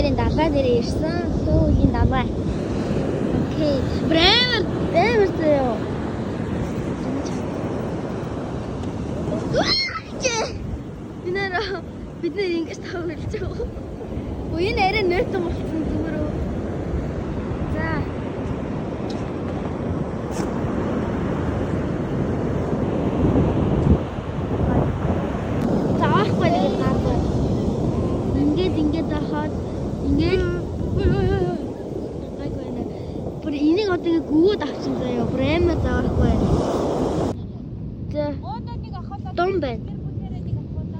үеийн далай дээр ирсэн. Дөө үеийн далай. Окей. Брэвэр заяа. Бид нэр ингэж тавилж байгаа. Үеийн арай нөтөн болсон зүгээр үү. За. Заахгүй л гаагүй. Ингээд ахаад ингээд гайгүй нэ. Бүр энийг одоо ингээд гүгээд авчихсан заяа. Брэм заахгүй. За. Дом байна.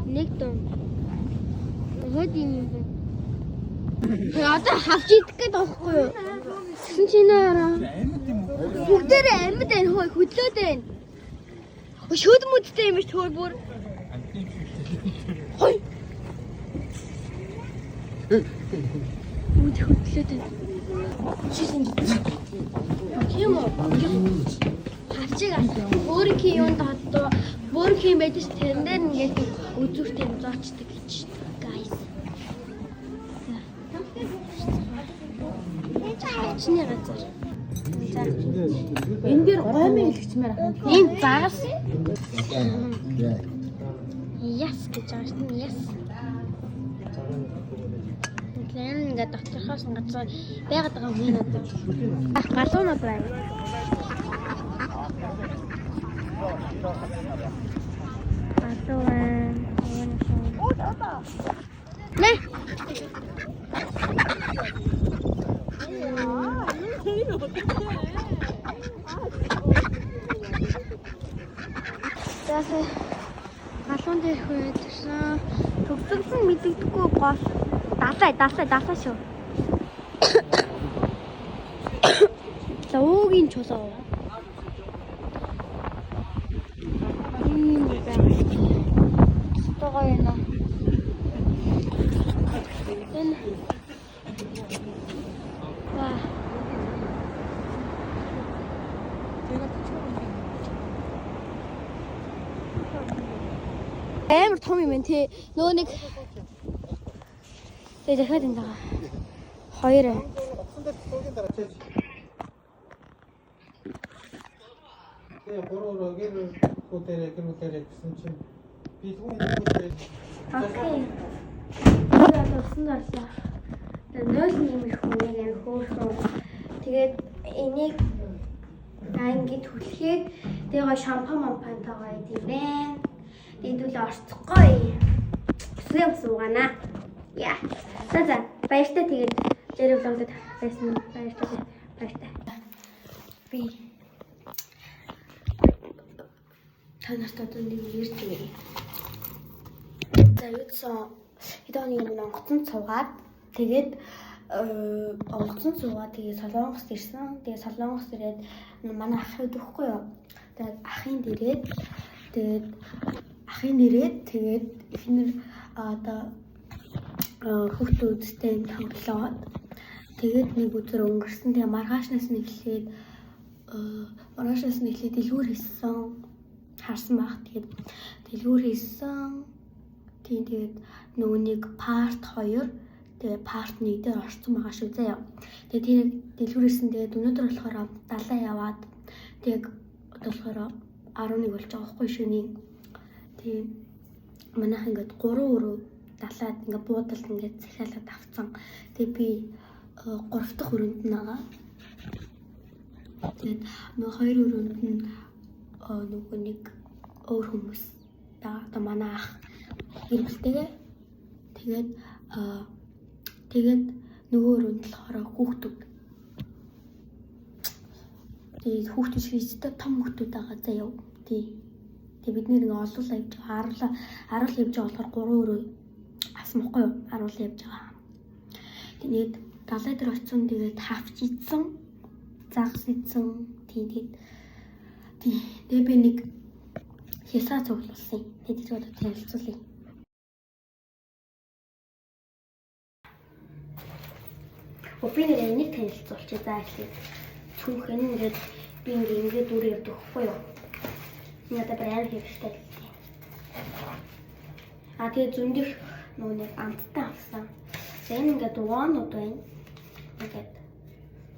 Нэг дом. Хөөд юм бэ? Одоо хавч идэх гээд байхгүй юу? Гэсэн чинь яраа. Бүгдээрээ амьд байна хөө хөдлөөд байна. Шөд мүдтэй юм биш төр бүр. Хой. Үд хөдлөөд байна. Чисэн. Тийм үү? Хавчиг өөрийнхөө юунд хатдоо өөрийнхөө мэдээж тэрэн дээр ингээд үзүүртэй юм зоочдөг гэж. Guys. Хавчны газар. За. Энэ дээр гомын хэлчихмээр ахна. Энэ загас. Яс гэж байгаа шүү дээ. Яс. Тэгэхээр ингээд доторхоос газар байгаад байгаа юм надад. Галуунууд байна. Нэ. Ясаа галуун дээр хөөдсөн. Төгсгсөн мэддэггүй гол. Далай шүү. Лоогийн чулуу. Тогоо яна. Энэ. Ваа. Амар том юм тий. Нөгөө нэг дахиад энэ байгаа. Хоёр. Тэгээ гурван гэр хөтөлөө гэсэн чинь би түүний Окей. Я төгсөн дарлаа. Тэгээд 0 юм их хүнийг юм хөөрсөн. Тэгээд энийг ангид хүлхээд тэгээ шампан таваа идэвэн. Дидүүл орцохгүй. Сэм суугана. Яа. За баяртай тэгээд дээр влогод байсан баяртай. Би танаас одоо нэг ярьдаг. За юуцсан хэдэн нэг онгоцон цугаад тэгээд тэгээд солонгост ирсэн. Тэгээд солонгост ирээд манай ахыг дөхөхгүй юу. Тэгээд ахын нэрээд эхнэр одоо хүүхдүүдтэй тоглоод тэгээд нэг өдөр өнгөрсөн. Тэгээд маргаашнаас нь эхлээд дэлгүүр хийсэн харсан баг. Тэгээд дэлгүүр хийсэн. Тэгээд нөгөө нэг part 2 тэгээд part 1 дээр орсон байгаа шүү заяа. Тэгээд тэр дэлгүүрээсэн тэгээд өнөөдөр болохоор 70 яваад тэгээд одоо болохоор 11 болж байгаа байхгүй шүний. Тэгээд манайх ингээд 3 өрөө далаад ингээд буудалд ингээд захиалаад авцсан. Тэгээд би 3 дахь өрөөнд нь байгаа. Тэгээд нөгөө 2 өрөөнд нь нөгөө нэг өөр хүмүүс одоо манай ах гэрэлтэйгээ тэгээд нөгөө өрөөнд болохоор хүүхдүүд. Тэгээд хүүхдүүд шийдтэй том хүүхдүүд байгаа заяа. Тэгээд бид нэр ингээ олуулаа явж байгаа. Харуулаа явж байгаа болохоор 3 өрөө асмахгүй юу? Харуулаа явж байгаа. Тэгээд далай дээр очсон тэгээд хавч идсэн. Загас идсэн. Тэгээд би нэг хясаа цуглуулсан. Тэгээд тэр одоо танилцуулъя. Би нэг танилцуулчих за эхлээд. Түүхэн ингээд би ингээд үр явдаг хгүй юу? Надад брand хийвчтэй. Тэгээд зөндөх нөгөө нэг амттай авсан. За энэ ингээд won-ууд байна. Ингээд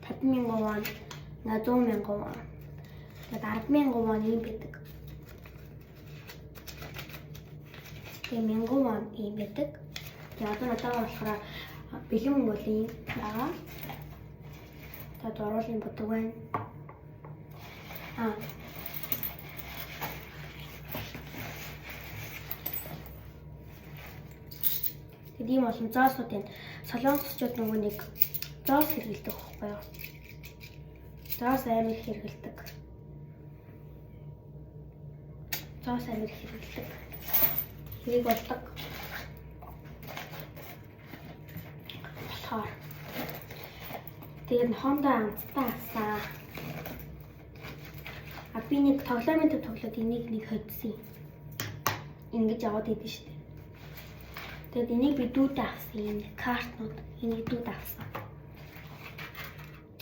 50,000 won, 100,000 won. Тэгээд 10,000 won юм байдаг. Тэгээд 1000 won юм байдаг. Тэгээд одоо болохоор бэлэн мөнгөлийн байгаа. Тэгээд оруулын бодог байна. Тэгээд ийм олон зоосуудын солонгосчууд нөгөө нэг зоос хэрэглэдэг байхгүй юу? Зоос амар хэрэглэдэг. Хэрэг болдог. Болохоор тэгээд Honda амттай асаа. Би нэг тоглоомын төв тоглоод энийг нэг хоцсон. Ингэж яваад идэв шүү дээ. Тэгээд энийг би дүүтэй авсан юм картнууд. Энийг дүүд авсан.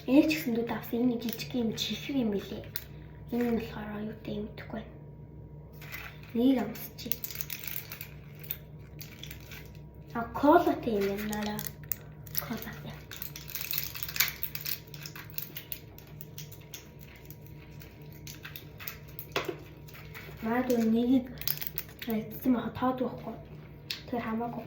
Энийг ч гэсэн дүүд авсан. Энэ жижиг юм чихэр юм билээ. Энэ нь болохоор юутай юм гэхгүй байна. Нэг амсчих. Колатай юм байна. Колатай. Маад нэгийг хайцсан мах тоод байхгүй. Тэр хамаагүй.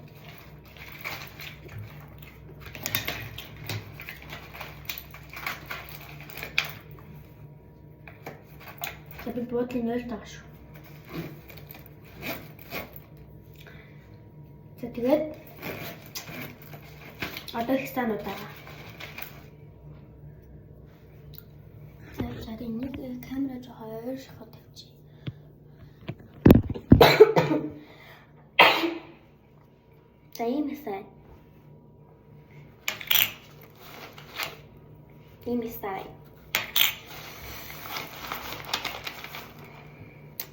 Би буудлын нөл таа шүү. За тэгээд одоо их станууд байгаа. За энийг камера жоохон ойр шахаад тавьчих. За ийм сайн.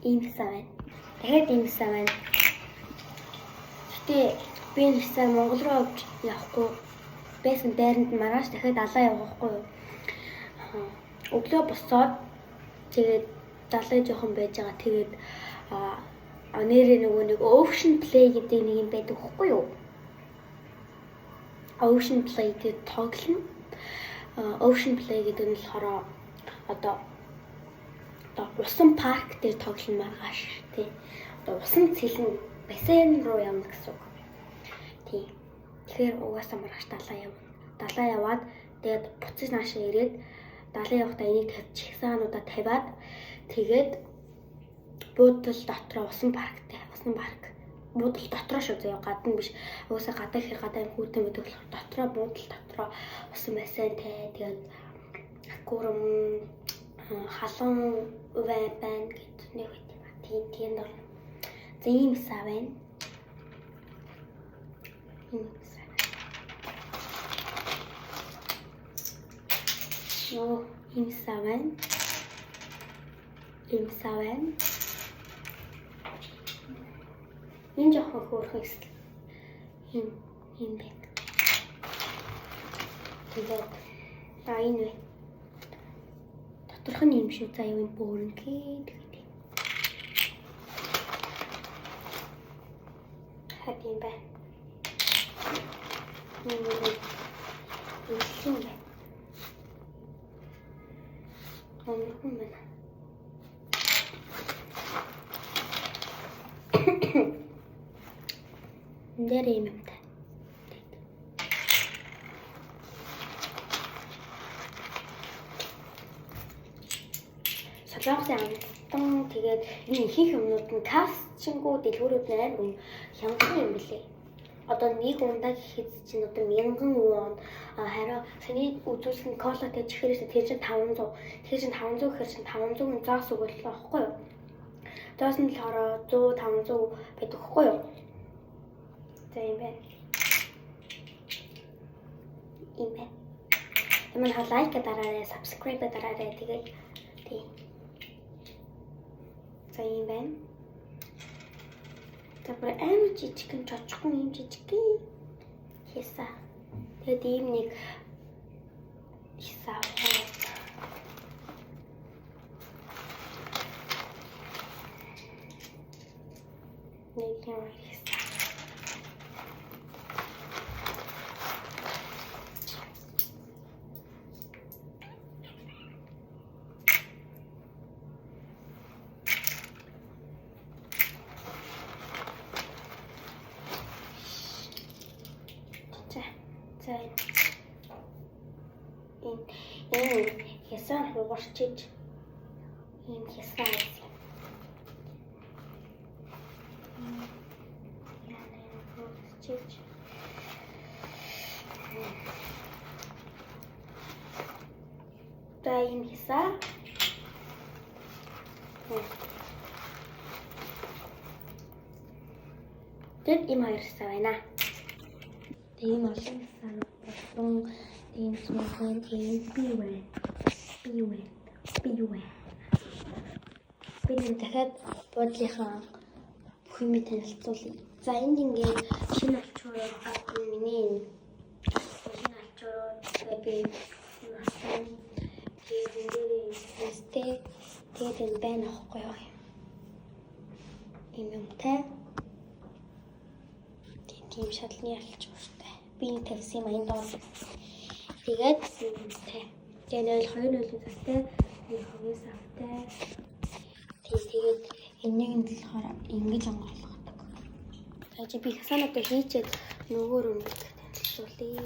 Ийм сайн. Тэгээд ийм сайн. Гэтэ би нэгсээ Монгол руу авч явахгүй байсан байранд маргааш дахиад далаа явахгүй юу. Өглөө босоод тэгээд далаа жоохон байж байгаа. Тэгээд нэрээ нөгөө нэг Ocean Play гэдэг нэг юм байдаг хөхгүй юу? Ocean Play гэдэг тоглоом. Ocean Play гэдэг нь болохоор одоо усан парк дээр тоглоом байгаа шүү дээ. Одоо усан цэлэн бассейн руу явна гэсэн үг. Тийм. Тэгэхээр угаасаа маргааш далаа явна. Далаа яваад тэгээд буцаж наашаа ирээд далаа явахдаа энийг чихсаануудаа тавиад тэгээд буудал дотроо усан парк. Буудал дотроо шүү заяа гадна биш. Угаасаа гадаа ихэр гадаа хүүтэн байдаг болохоор дотроо буудал дотроо усан бассейнтэй тэгээд аквариум халуун байна гэдэг нэг үт юм. Тийм дор. За ийм сав байна. Ийм сав байна. Энэ жоохон хөөрхөн эсэл. Ийм байна. Тэгээд энэ байна. Доторх нь юм шүү. За юу энэ бөөрнгийн тэгээд. Хад юм байна. Ийм байна. Хүн байна. Нэрээ юм та. Солонгосын амтан тэгээд энэ ихэнх юмнууд нь кастингууд дэлгүүрүүд нээр хямдхан юм билээ. Одоо нэг ундаа гэхэд чинь одоо 1000 won хараа саний үзүүлсэн колатай чихрээс тэр чинь 500. Тэр чинь 500 гэхээр чинь 500-ын зоос өгөл байхгүй юу? Зоос нь болохоор 100 500 байдаг байхгүй юу? За юм байна. Ямар лайк дараарай, subscribe дараарай тэгээд тийм. За юм байна. Тэгвэл амар жижигхэн чочхон юм жижигхэн хийсаа. Тэгээд ийм нэг хийсаа. Нэг юм хийсаа. Энэ хясаа хугарчиж ийм хясаа байсан. За ийм хясаа. Тэгэд ийм хоёр хясаа байна. Тийм олон хясаа болсон. Тийм цугын тийм бий байна. Би дахиад бодлынхаа бүх юм танилцуулъя. За энд ингээд шинэ алчуураар авсан миний шинэ алчуураар би насан тэгээд энэ байна ахгүй юу? Юмтай. Тийм шалны алчууртай. Би тавьсан юм аян доо. Тэгээд юмтай. Тэгээд 2 застай, 2 савтай. Тэгээд энийг нь болохоор ингэж онгорлогодог. За чи би хасаануудаа хийчихэд нөгөө рүү танилцуулъя.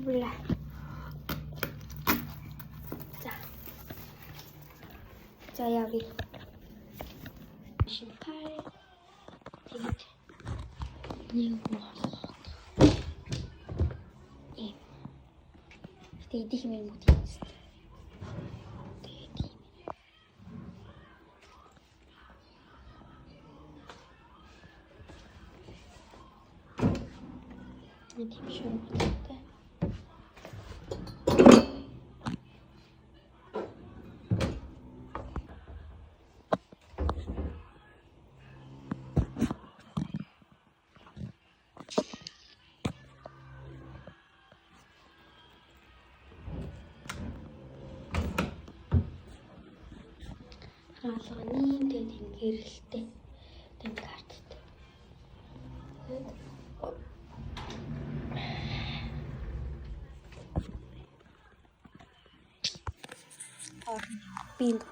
Бля. За явъя. Шинпай. Тэгээд нэг болох. Тэгээд их юм уу тийм. Тийм шүү дээ. Хаалганы тэгээд гэрэлтэй. Тэгээд карттай. Би энэ